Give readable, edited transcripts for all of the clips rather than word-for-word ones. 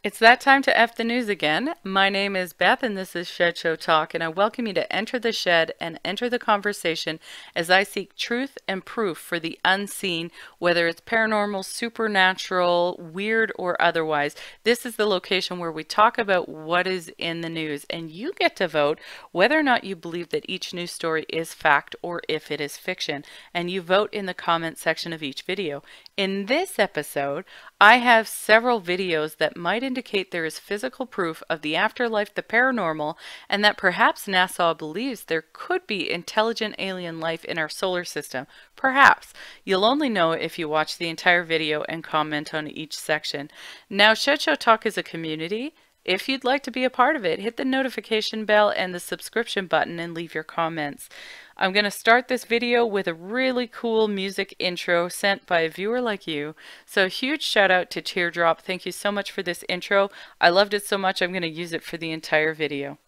It's that time to F the news again. My name is Beth and this is Shed Show Talk, and I welcome you to enter the shed and enter the conversation as I seek truth and proof for the unseen, whether it's paranormal, supernatural, weird, or otherwise. This is the location where we talk about what is in the news, and you get to vote whether or not you believe that each news story is fact or if it is fiction, and you vote in the comment section of each video. In this episode, I have several videos that might indicate there is physical proof of the afterlife, the paranormal, and that perhaps NASA believes there could be intelligent alien life in our solar system. Perhaps. You'll only know if you watch the entire video and comment on each section. Now, Shed Show Talk is a community. If you'd like to be a part of it, hit the notification bell and the subscription button and leave your comments. I'm going to start this video with a really cool music intro sent by a viewer like you. So a huge shout out to Teardrop. Thank you so much for this intro. I loved it so much I'm going to use it for the entire video.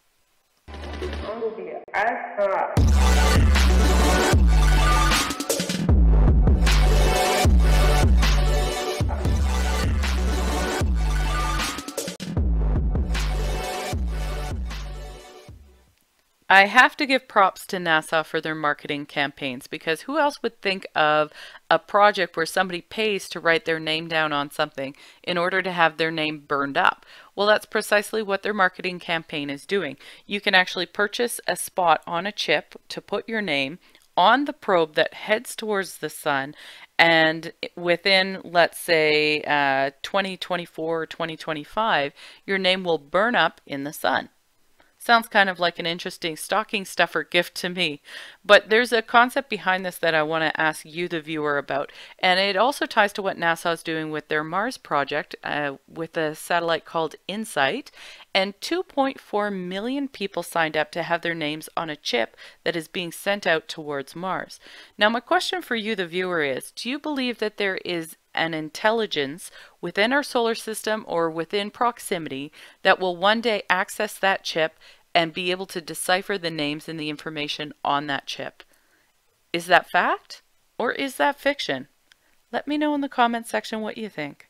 I have to give props to NASA for their marketing campaigns, because who else would think of a project where somebody pays to write their name down on something in order to have their name burned up? Well, that's precisely what their marketing campaign is doing. You can actually purchase a spot on a chip to put your name on the probe that heads towards the sun, and within, let's say, 2024 or 2025, your name will burn up in the sun. Sounds kind of like an interesting stocking stuffer gift to me, but there's a concept behind this that I want to ask you, the viewer, about, and it also ties to what NASA is doing with their Mars project with a satellite called InSight, and 2.4 million people signed up to have their names on a chip that is being sent out towards Mars. Now, my question for you, the viewer, is, do you believe that there is an intelligence within our solar system or within proximity that will one day access that chip and be able to decipher the names and the information on that chip? Is that fact or is that fiction? Let me know in the comment section what you think.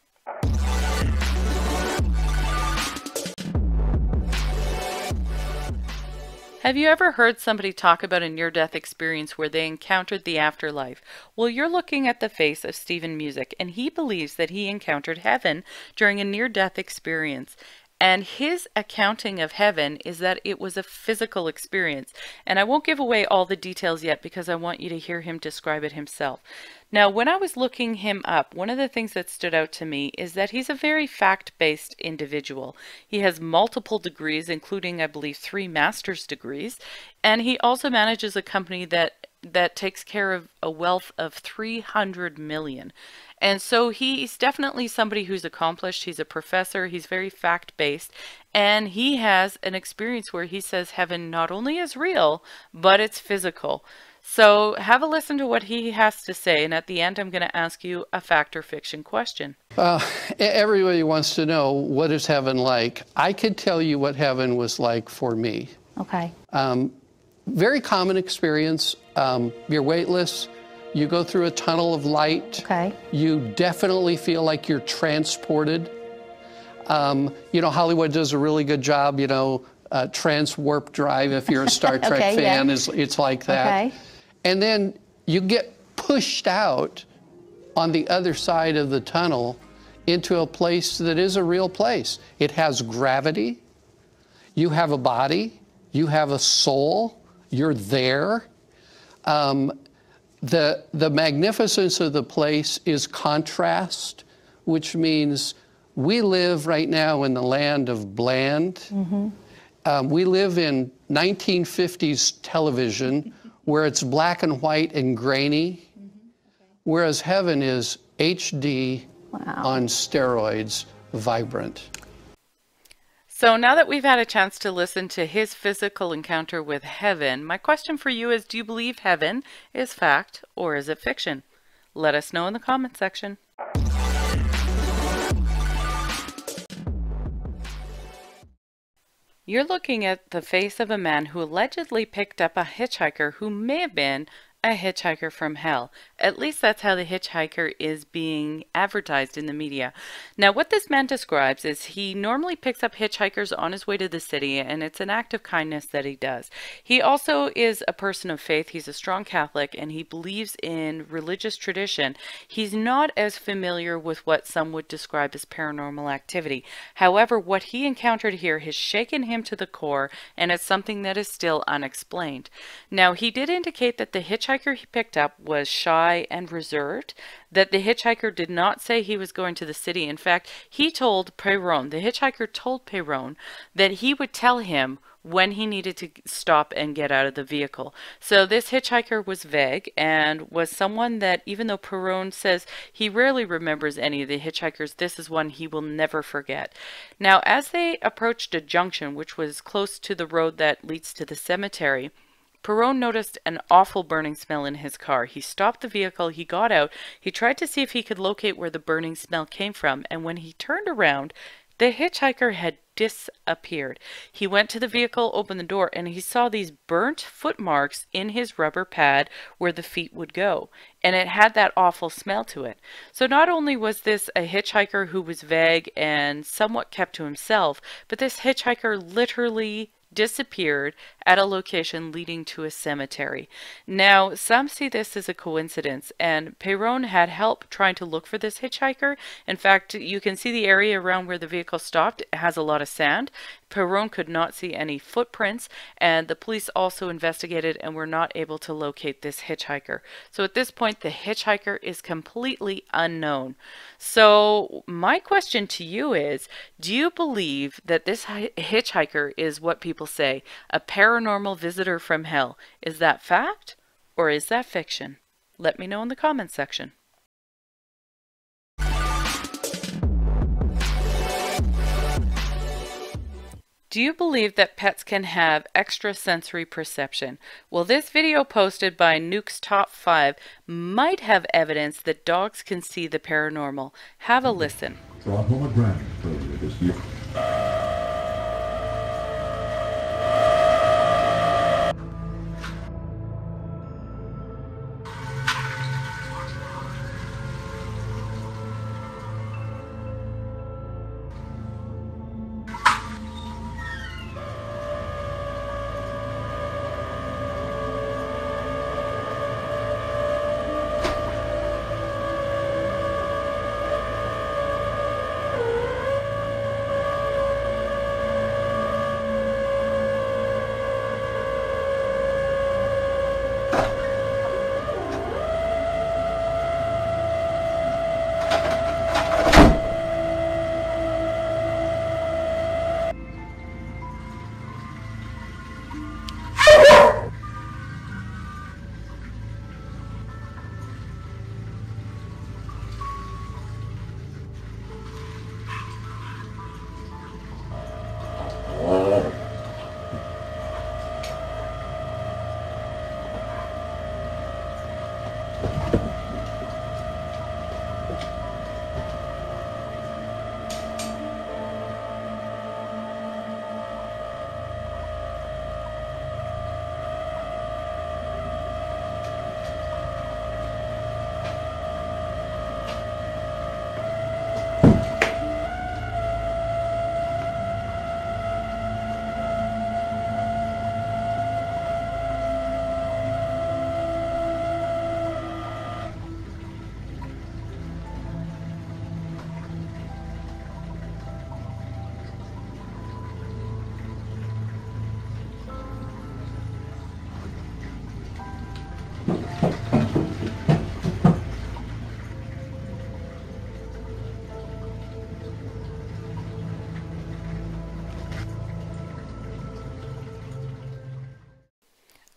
Have you ever heard somebody talk about a near-death experience where they encountered the afterlife? Well, you're looking at the face of Stephen Musick, and he believes that he encountered heaven during a near-death experience. And his accounting of heaven is that it was a physical experience. And I won't give away all the details yet because I want you to hear him describe it himself. Now, when I was looking him up, one of the things that stood out to me is that he's a very fact-based individual. He has multiple degrees, including, I believe, 3 master's degrees. And he also manages a company that takes care of a wealth of 300 million. And so he's definitely somebody who's accomplished. He's a professor. He's very fact-based. And he has an experience where he says heaven not only is real, but it's physical. So have a listen to what he has to say. And at the end, I'm going to ask you a fact or fiction question. Everybody wants to know, what is heaven like? I could tell you what heaven was like for me. Okay. Very common experience. You're weightless. You go through a tunnel of light. Okay. You definitely feel like you're transported. You know, Hollywood does a really good job, you know, Trans-Warp Drive, if you're a Star Trek Okay, fan, yeah. it's like that. Okay. And then you get pushed out on the other side of the tunnel into a place that is a real place. It has gravity. You have a body. You have a soul. You're there. The magnificence of the place is contrast, which means we live right now in the land of bland. Mm-hmm. We live in 1950s television where it's black and white and grainy, whereas heaven is HD on steroids, vibrant. So now that we've had a chance to listen to his physical encounter with heaven, my question for you is, do you believe heaven is fact or is it fiction? Let us know in the comment section. You're looking at the face of a man who allegedly picked up a hitchhiker who may have been A hitchhiker from hell. At least that's how the hitchhiker is being advertised in the media. Now, what this man describes is he normally picks up hitchhikers on his way to the city, and it's an act of kindness that he does. He also is a person of faith. He's a strong Catholic, and he believes in religious tradition. He's not as familiar with what some would describe as paranormal activity. However, what he encountered here has shaken him to the core, and it's something that is still unexplained. Now, he did indicate that the hitchhiker he picked up was shy and reserved, that the hitchhiker did not say he was going to the city. In fact, he told Perron, the hitchhiker told Perron, that he would tell him when he needed to stop and get out of the vehicle. So this hitchhiker was vague and was someone that, even though Perron says he rarely remembers any of the hitchhikers, this is one he will never forget. Now, as they approached a junction, which was close to the road that leads to the cemetery, Perron noticed an awful burning smell in his car. He stopped the vehicle, he got out, he tried to see if he could locate where the burning smell came from, and when he turned around, the hitchhiker had disappeared. He went to the vehicle, opened the door, and he saw these burnt footmarks in his rubber pad where the feet would go. And it had that awful smell to it. So not only was this a hitchhiker who was vague and somewhat kept to himself, but this hitchhiker literally disappeared at a location leading to a cemetery. Now, some see this as a coincidence, and Perron had help trying to look for this hitchhiker. In fact, you can see the area around where the vehicle stopped. It has a lot of sand. Perron could not see any footprints, and the police also investigated and were not able to locate this hitchhiker. So at this point, the hitchhiker is completely unknown. So my question to you is, do you believe that this hitchhiker is what people say, a paranormal visitor from hell? Is that fact or is that fiction? Let me know in the comments section. Do you believe that pets can have extrasensory perception? Well, this video posted by Nuke's Top 5 might have evidence that dogs can see the paranormal. Have a listen. Brought home a granny earlier this year.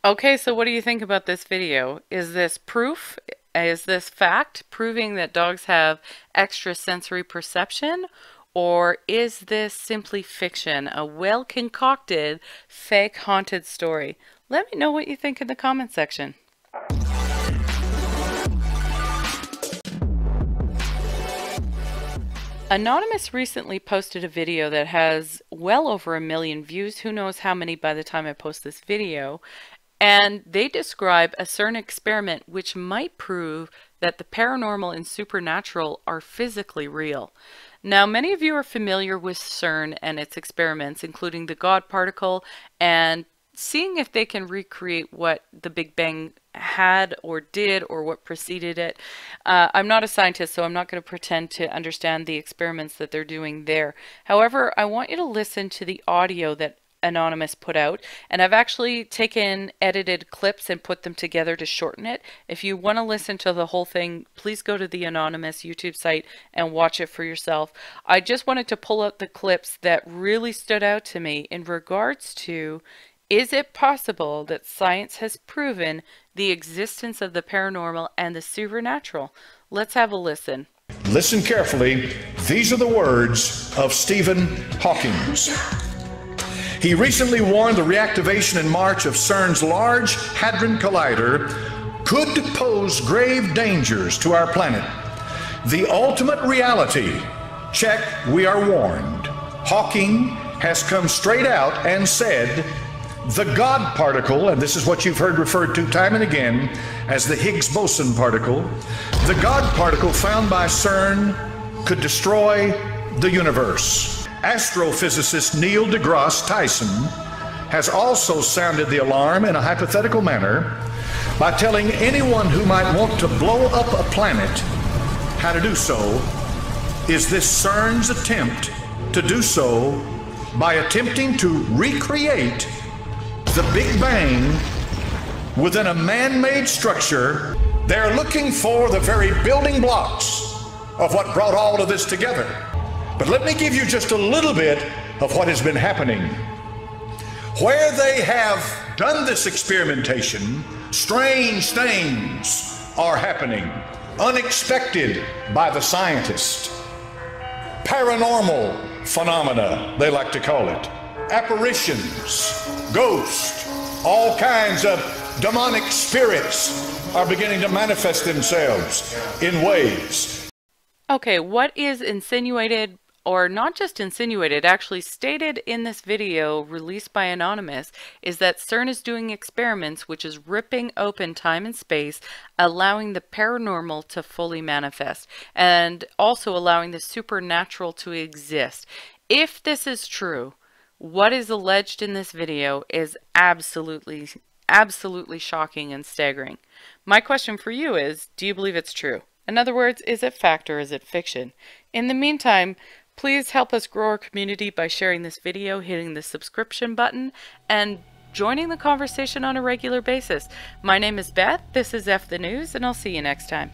Okay, so what do you think about this video? Is this proof? Is this fact proving that dogs have extrasensory perception? Or is this simply fiction, a well-concocted, fake haunted story? Let me know what you think in the comment section. Anonymous recently posted a video that has well over 1 million views. Who knows how many by the time I post this video. And they describe a CERN experiment which might prove that the paranormal and supernatural are physically real. Now, many of you are familiar with CERN and its experiments, including the God particle, and seeing if they can recreate what the Big Bang had or did or what preceded it. I'm not a scientist, so I'm not going to pretend to understand the experiments that they're doing there. However, I want you to listen to the audio that Anonymous put out, and I've actually taken edited clips and put them together to shorten it. If you want to listen to the whole thing, please go to the Anonymous YouTube site and watch it for yourself. I just wanted to pull out the clips that really stood out to me in regards to, is it possible that science has proven the existence of the paranormal and the supernatural? Let's have a listen. Listen carefully. These are the words of Stephen Hawking. He recently warned the reactivation in March of CERN's Large Hadron Collider could pose grave dangers to our planet. The ultimate reality, check, we are warned. Hawking has come straight out and said the God particle, and this is what you've heard referred to time and again as the Higgs boson particle, the God particle found by CERN could destroy the universe. Astrophysicist Neil deGrasse Tyson has also sounded the alarm in a hypothetical manner by telling anyone who might want to blow up a planet how to do so. Is this CERN's attempt to do so by attempting to recreate the Big Bang within a man-made structure? They're looking for the very building blocks of what brought all of this together. But let me give you just a little bit of what has been happening. Where they have done this experimentation, strange things are happening, unexpected by the scientist. Paranormal phenomena, they like to call it. Apparitions, ghosts, all kinds of demonic spirits are beginning to manifest themselves in ways. Okay, what is insinuated, or not just insinuated, actually stated in this video released by Anonymous, is that CERN is doing experiments which is ripping open time and space, allowing the paranormal to fully manifest, and also allowing the supernatural to exist. If this is true, what is alleged in this video is absolutely shocking and staggering. My question for you is, do you believe it's true? In other words, is it fact or is it fiction? In the meantime, please help us grow our community by sharing this video, hitting the subscription button, and joining the conversation on a regular basis. My name is Beth, this is F the News, and I'll see you next time.